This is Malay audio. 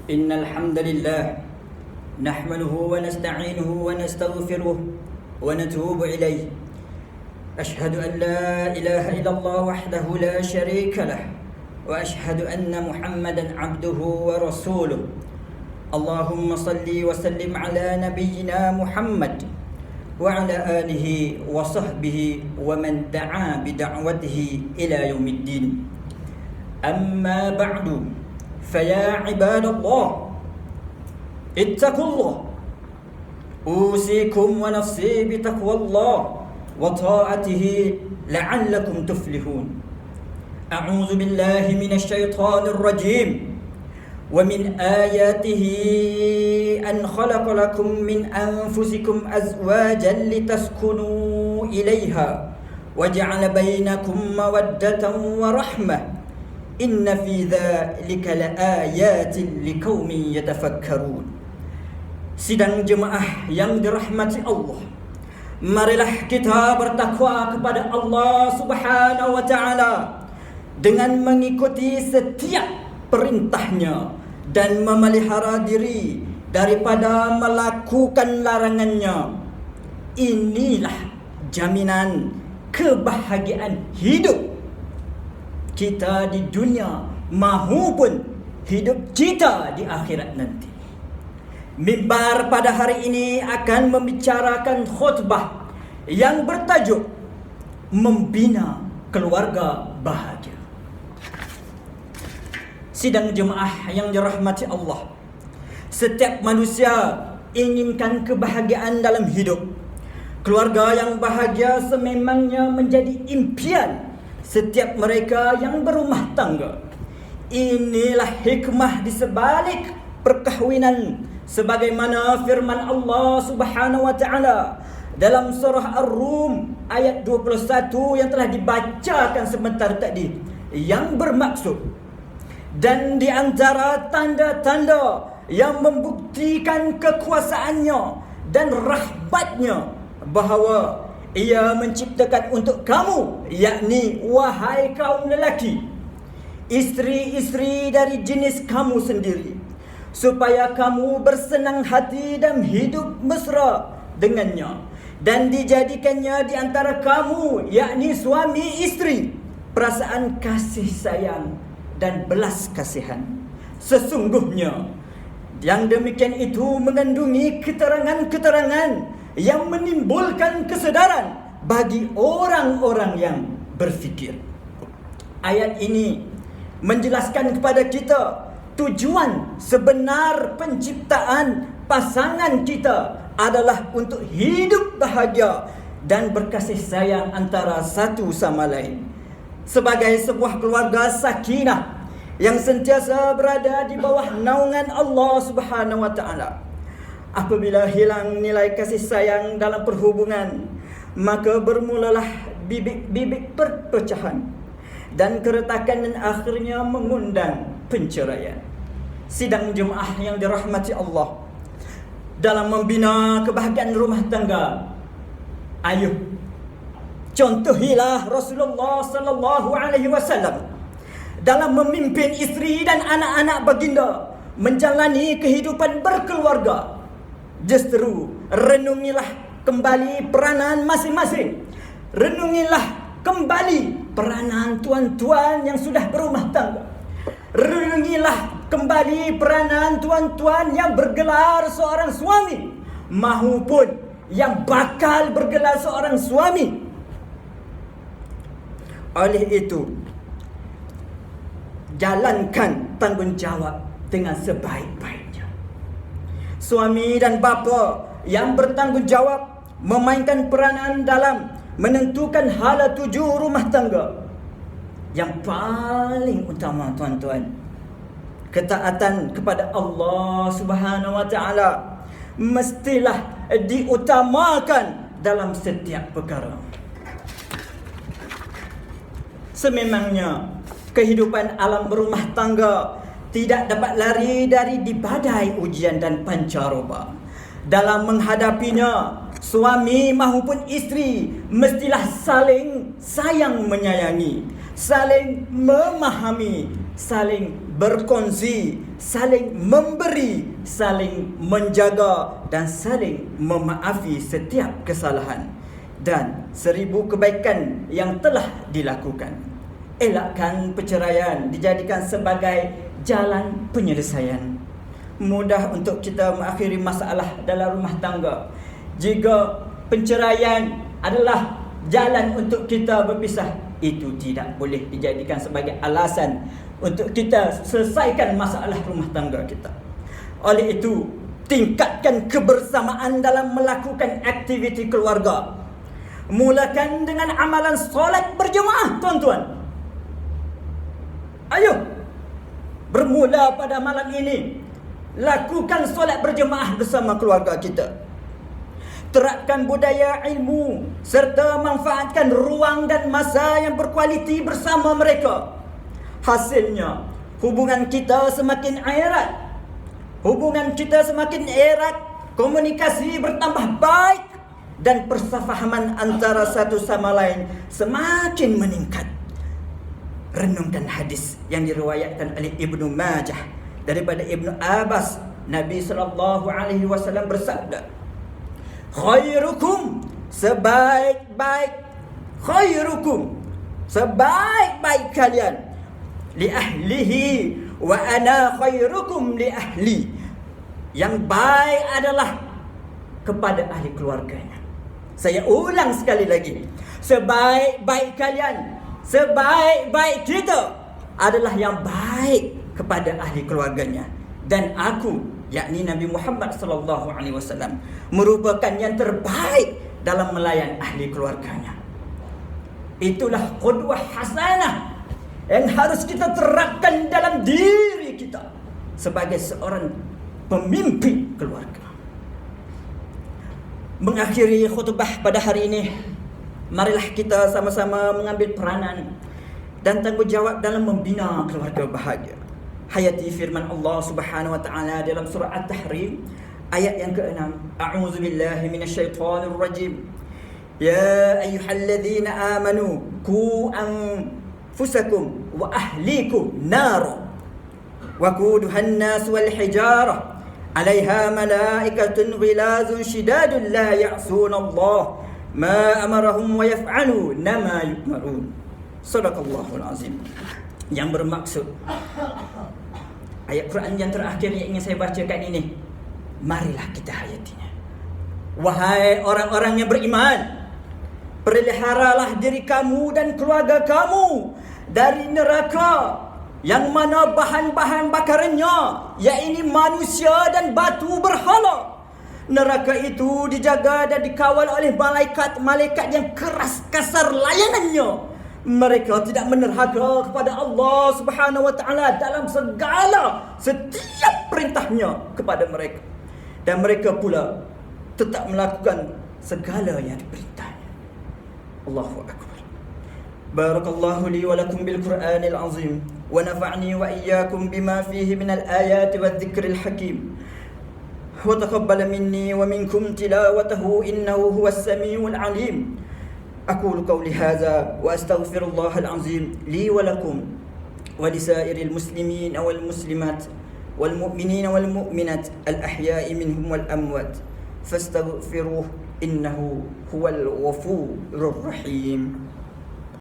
إن الحمد لله نحمده ونستعينه ونستغفره ونتوب إليه. أشهد أن لا إله إلا الله وحده لا شريك له، وأشهد أن محمدا عبده ورسوله. اللهم صل وسلم على نبينا محمد وعلى آله وصحبه ومن دعا بدعوته إلى يوم الدين. أما بعد، فيا عباد الله اتقوا الله، أوصيكم ونفسي بتقوى الله وطاعته لعلكم تفلحون. أعوذ بالله من الشيطان الرجيم. ومن آياته أن خلق لكم من أنفسكم أزواجا لتسكنوا إليها وجعل بينكم مودة ورحمة إن في ذلك لآيات لقوم يتفكرون. Sidang jemaah yang dirahmati Allah, marilah kita bertakwa kepada Allah Subhanahu wa Ta'ala dengan mengikuti setiap perintahnya dan memelihara diri daripada melakukan larangannya. Inilah jaminan kebahagiaan hidup kita di dunia maupun hidup kita di akhirat nanti. Mimbar pada hari ini akan membicarakan khutbah yang bertajuk Membina Keluarga Bahagia. Sidang jemaah yang dirahmati Allah, setiap manusia inginkan kebahagiaan dalam hidup. Keluarga yang bahagia sememangnya menjadi impian setiap mereka yang berumah tangga. Inilah hikmah di sebalik perkahwinan, sebagaimana firman Allah Subhanahu wa Ta'ala dalam surah Ar-Rum ayat 21 yang telah dibacakan sebentar tadi, yang bermaksud, dan di antara tanda-tanda yang membuktikan kekuasaannya dan rahmatnya bahawa Ia menciptakan untuk kamu, yakni wahai kaum lelaki, isteri-isteri dari jenis kamu sendiri, supaya kamu bersenang hati dan hidup mesra dengannya, dan dijadikannya di antara kamu, yakni suami isteri, perasaan kasih sayang dan belas kasihan. Sesungguhnya yang demikian itu mengandungi keterangan-keterangan yang menimbulkan kesedaran bagi orang-orang yang berfikir. Ayat ini menjelaskan kepada kita tujuan sebenar penciptaan pasangan kita adalah untuk hidup bahagia dan berkasih sayang antara satu sama lain, sebagai sebuah keluarga sakinah yang sentiasa berada di bawah naungan Allah Subhanahu wa Ta'ala. Apabila hilang nilai kasih sayang dalam perhubungan, maka bermulalah bibit-bibit perpecahan dan keretakan, dan akhirnya mengundang penceraian. Sidang jemaah yang dirahmati Allah, dalam membina kebahagiaan rumah tangga, ayo contohilah Rasulullah sallallahu alaihi wasallam dalam memimpin isteri dan anak-anak baginda menjalani kehidupan berkeluarga. Justru renungilah kembali peranan masing-masing. Renungilah kembali peranan tuan-tuan yang sudah berumah tangga. Renungilah kembali peranan tuan-tuan yang bergelar seorang suami maupun yang bakal bergelar seorang suami. Oleh itu, jalankan tanggungjawab dengan sebaik-baiknya. Suami dan bapa yang bertanggungjawab memainkan peranan dalam menentukan hala tuju rumah tangga. Yang paling utama, tuan-tuan, ketaatan kepada Allah Subhanahu wa Ta'ala mestilah diutamakan dalam setiap perkara. Sememangnya kehidupan alam berumah tangga tidak dapat lari dari badai ujian dan pancaroba. Dalam menghadapinya, suami maupun isteri mestilah saling sayang menyayangi, saling memahami, saling berkongsi, saling memberi, saling menjaga dan saling memaafi setiap kesalahan, dan 1000 kebaikan yang telah dilakukan. Elakkan perceraian dijadikan sebagai jalan penyelesaian. Mudah untuk kita mengakhiri masalah dalam rumah tangga. Jika perceraian adalah jalan untuk kita berpisah, itu tidak boleh dijadikan sebagai alasan untuk kita selesaikan masalah rumah tangga kita. Oleh itu, tingkatkan kebersamaan dalam melakukan aktiviti keluarga. Mulakan dengan amalan solat berjemaah, tuan-tuan. Ayo, bermula pada malam ini, lakukan solat berjemaah bersama keluarga kita. Terapkan budaya ilmu serta manfaatkan ruang dan masa yang berkualiti bersama mereka. Hasilnya, hubungan kita semakin erat. Komunikasi bertambah baik dan persefahaman antara satu sama lain semakin meningkat. Renungkan hadis yang diriwayatkan oleh Ibnu Majah daripada Ibnu Abbas. Nabi SAW bersabda, khairukum, sebaik-baik kalian, li ahlihi wa ana khairukum li ahli. Yang baik adalah kepada ahli keluarganya. Saya ulang sekali lagi, sebaik-baik kalian, sebaik-baik kita adalah yang baik kepada ahli keluarganya. Dan aku, yakni Nabi Muhammad SAW, merupakan yang terbaik dalam melayan ahli keluarganya. Itulah qudwah hasanah yang harus kita terapkan dalam diri kita sebagai seorang pemimpin keluarga. Mengakhiri khutbah pada hari ini, marilah kita sama-sama mengambil peranan dan tanggungjawab dalam membina keluarga bahagia. Hayati firman Allah Subhanahu wa taala dalam surah At-Tahrim ayat yang ke-6. A'udzu billahi minasyaitonir rajim. Ya ayyuhalladzina amanu qu anfusakum wa ahlikum nar wa quduhan nas wal hijarah 'alaiha malaikatun ghilazun shidadun la ya'suna Allah ma amarahum wa yaf'aluna ma yu'marun. Shadaqallahul azim. Yang bermaksud, ayat Quran yang terakhir yang ingin saya bacakan ini, marilah kita hayatinya. Wahai orang-orang yang beriman, peliharalah diri kamu dan keluarga kamu dari neraka yang mana bahan-bahan bakarannya yakni manusia dan batu berhala. Neraka itu dijaga dan dikawal oleh malaikat-malaikat yang keras kasar layanannya. Mereka tidak menerhaka kepada Allah Subhanahu wa taala dalam setiap perintahnya kepada mereka. Dan mereka pula tetap melakukan segala yang diperintahnya. Allahu akbar. Barakallahu li wa lakum bil Qur'anil azim wa nafa'ni wa iyyakum bima fihi minal ayati wadh-dhikril hakim. Wa taqabbal minni wa minkum tilawatahu innahu huwas samiul alim. أقول قولي هذا وأستغفر الله العظيم لي ولكم ولسائر المسلمين والمسلمات والمؤمنين والمؤمنات الأحياء منهم والأموات فاستغفروه إنه هو الغفور الرحيم.